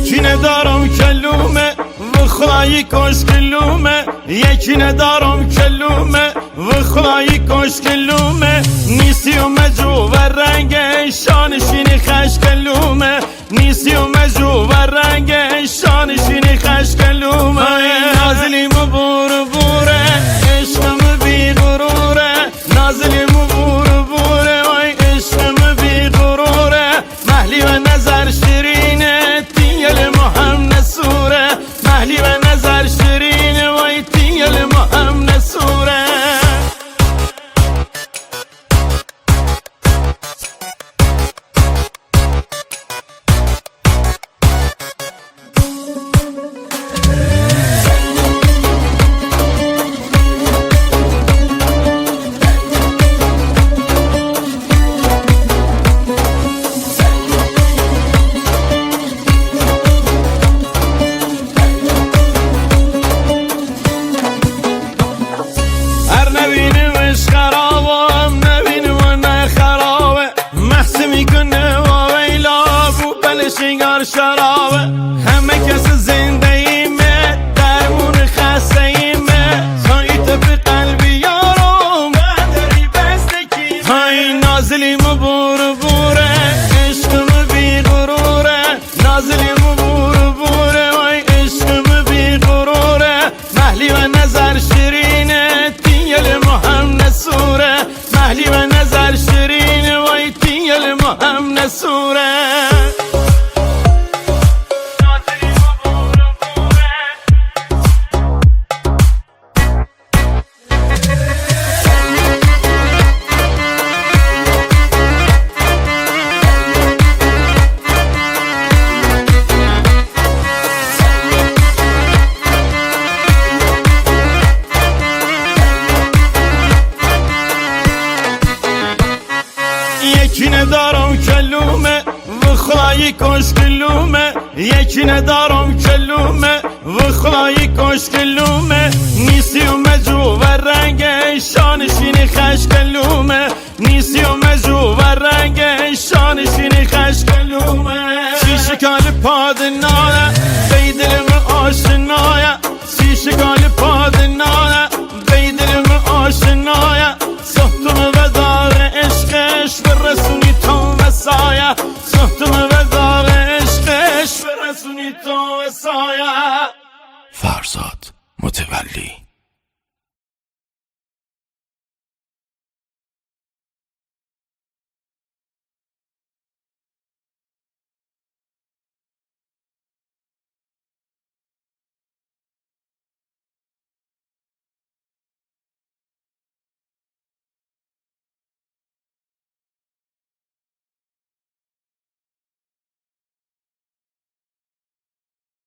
یکی ندارم کلومه و خدایی کاش کلومه، یکی ندارم کلومه و خدایی کاش کلومه. نیستی و مجو و رنگ شانشین خش کلومه، نیستی و مجو و رنگ شانشین خش کلومه. نازلیم و بور بوره عشقم بی غروره، نازلیم و بور بوره وای عشقم بی غروره. محلی و نظر شیرینه تیل مهم نسوره، محلی و نظر شیرینه وای تیل مهم نسوره. شنگار شرابه همه کس زنده ایمه درمون خسته ایمه سایت به قلبی یارم نداری بستکی های نازلیم و بور بوره عشقم بی غروره، نازلیم و بور بوره وای عشقم بی غروره. محلی و نظر شیرینه تیل مهم نسوره، محلی و نظر شیرینه وای تیل مهم نسوره. یکی ندارم کلومه و خدایی کاش کلومه، یکی ندارم کلومه و خدایی کاش کلومه. نیستی و مجو و رنگ شانشین خش کلومه، نیستی و مجو و رنگ شانشین خش کلومه. سی شکال پادنانه بیدلم آشنایه، سی شکال پادنانه بیدلم آشنایه. صحتم و دار عشقش برسونی تو وسایه، صحتم و دار عشقش برسونی تو وسایه. فرزاد متولی.